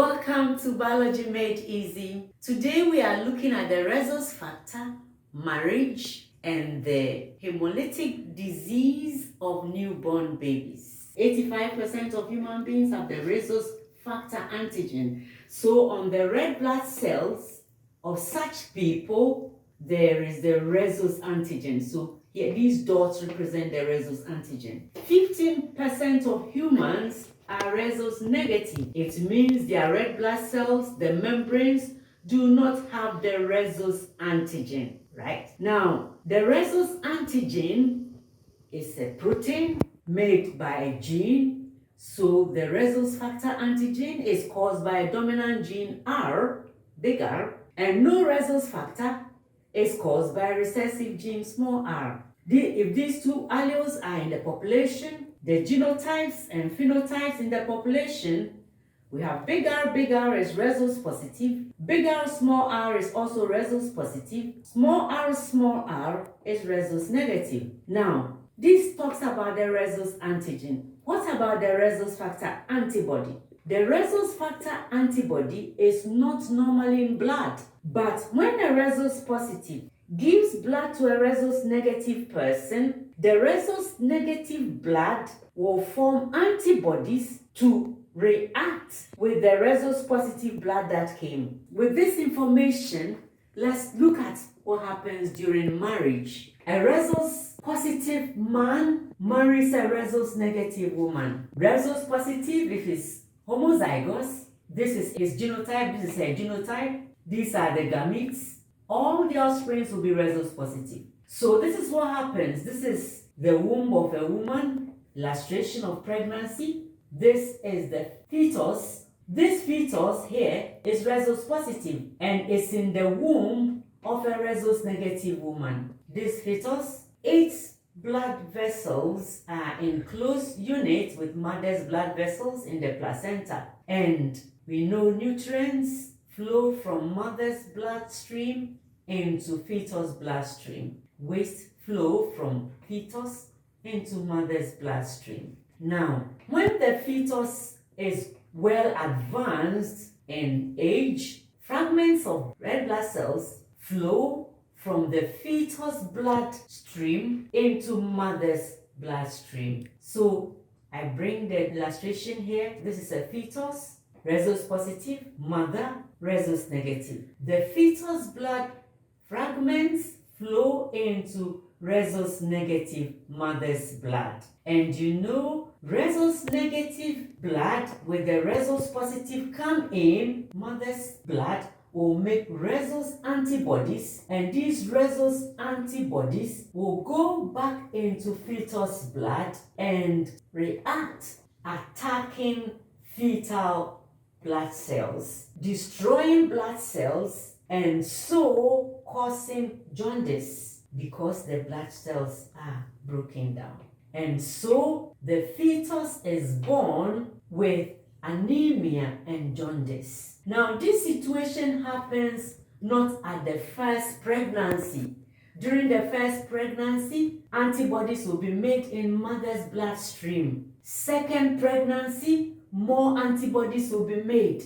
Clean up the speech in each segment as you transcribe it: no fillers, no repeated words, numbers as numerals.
Welcome to Biology Made Easy. Today we are looking at the rhesus factor, marriage, and the hemolytic disease of newborn babies. 85% of human beings have the rhesus factor antigen. So on the red blood cells of such people, there is the rhesus antigen. So here, these dots represent the rhesus antigen. 15% of humans are rhesus negative. It means their red blood cells, the membranes, do not have the rhesus antigen, right? Now, the rhesus antigen is a protein made by a gene. So the rhesus factor antigen is caused by a dominant gene R, big R, and no rhesus factor is caused by a recessive gene, small r. If these two alleles are in the population, the genotypes and phenotypes in the population, we have big R is rhesus positive, big R, small r is also rhesus positive, small r is rhesus negative. Now, this talks about the rhesus antigen. What about the rhesus factor antibody? The rhesus factor antibody is not normally in blood, but when a rhesus positive gives blood to a rhesus negative person, the rhesus negative blood will form antibodies to react with the rhesus positive blood that came. With this information, let's look at what happens during marriage. A rhesus positive man marries a rhesus negative woman. Rhesus positive, if it's homozygous, this is his genotype, this is her genotype, these are the gametes. All the offsprings will be rhesus positive. So this is what happens. This is the womb of a woman, illustration of pregnancy. This is the fetus. This fetus here is rhesus positive and it's in the womb of a rhesus negative woman. This fetus, 8 blood vessels are in close units with mother's blood vessels in the placenta. And we know nutrients flow from mother's bloodstream into fetus bloodstream. Waste flow from fetus into mother's bloodstream. Now, when the fetus is well advanced in age, fragments of red blood cells flow from the fetus bloodstream into mother's bloodstream. So I bring the illustration here. This is a fetus, rhesus positive, mother, rhesus negative. The fetus blood fragments flow into rhesus negative mother's blood. And you know, rhesus negative blood with the rhesus positive come in mother's blood will make rhesus antibodies, and these rhesus antibodies will go back into fetus blood and react, attacking fetal blood cells, destroying blood cells, and so causing jaundice because the blood cells are broken down. And so the fetus is born with anemia and jaundice. Now, this situation happens not at the first pregnancy. During the first pregnancy, antibodies will be made in mother's bloodstream. Second pregnancy, more antibodies will be made.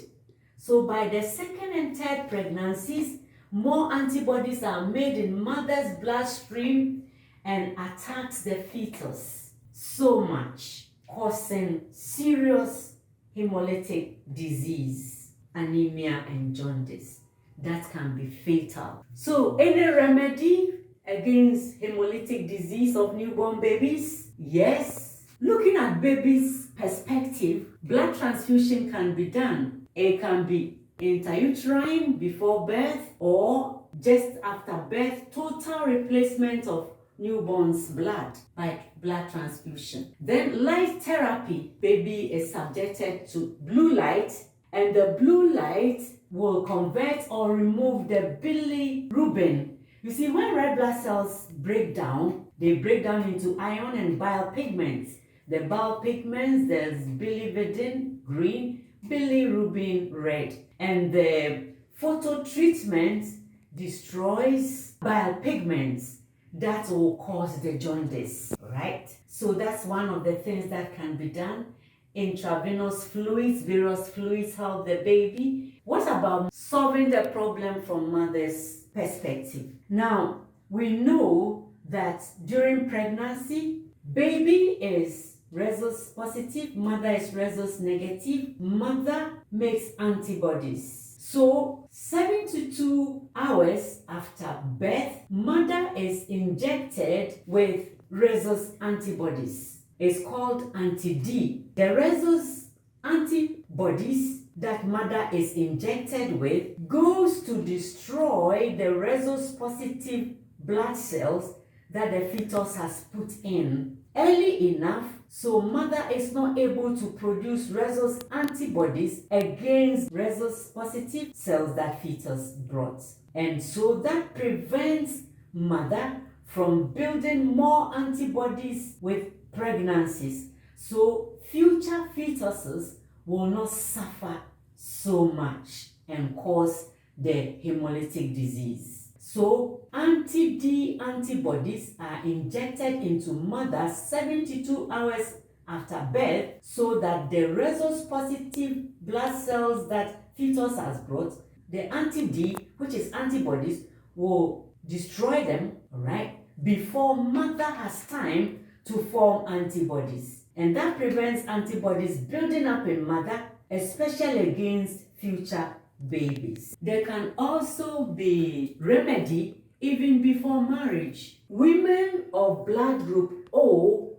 So by the second and third pregnancies, more antibodies are made in mother's bloodstream and attacks the fetus so much, causing serious hemolytic disease, anemia and jaundice that can be fatal. So any remedy against hemolytic disease of newborn babies? Yes. Looking at baby's perspective, blood transfusion can be done. It can be intrauterine before birth or just after birth, total replacement of newborn's blood by blood transfusion. Then light therapy, baby is subjected to blue light, and the blue light will convert or remove the bilirubin. You see, when red blood cells break down, they break down into iron and bile pigments. The bile pigments, there's biliverdin, green, bilirubin, red. And the photo treatment destroys bile pigments that will cause the jaundice, right? So that's one of the things that can be done. intravenous fluids, various fluids help the baby. What about solving the problem from mother's perspective? Now, we know that during pregnancy, baby is Rhesus positive, mother is Rhesus negative. Mother makes antibodies. So 72 hours after birth, mother is injected with Rhesus antibodies. It's called Anti-D. The Rhesus antibodies that mother is injected with goes to destroy the Rhesus positive blood cells that the fetus has put in early enough, so mother is not able to produce Rhesus antibodies against Rhesus positive cells that fetus brought. And so that prevents mother from building more antibodies with pregnancies. So future fetuses will not suffer so much and cause the hemolytic disease. So anti-D antibodies are injected into mother 72 hours after birth so that the Rhesus positive blood cells that fetus has brought, the anti-D, which is antibodies, will destroy them, all right, before mother has time to form antibodies. And that prevents antibodies building up in mother, especially against future babies. There can also be remedy even before marriage. Women of blood group O,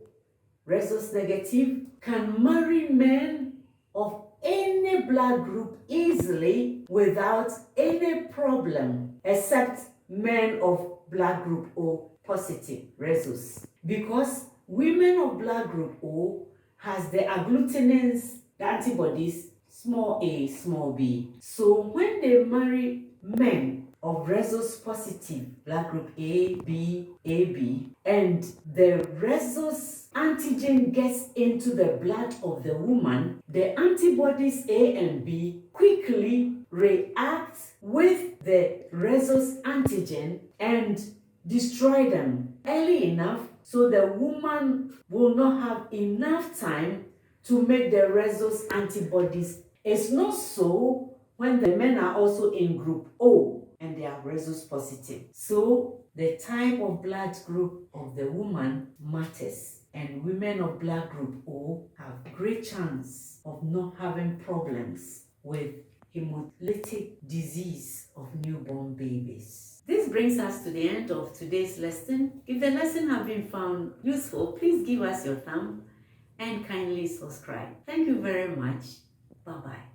Rhesus negative, can marry men of any blood group easily without any problem, except men of blood group O positive, Rhesus, because women of blood group O has the agglutinins, the antibodies, small a, small b. So when they marry men of Rhesus positive, blood group A, B, AB, and the Rhesus antigen gets into the blood of the woman, the antibodies A and B quickly react with the Rhesus antigen and destroy them early enough so the woman will not have enough time to make the Rhesus antibodies. It's not so when the men are also in group O and they are Rhesus positive. So the type of blood group of the woman matters, and women of blood group O have great chance of not having problems with hemolytic disease of newborn babies. This brings us to the end of today's lesson. If the lesson has been found useful, please give us your thumb and kindly subscribe. Thank you very much. Bye-bye.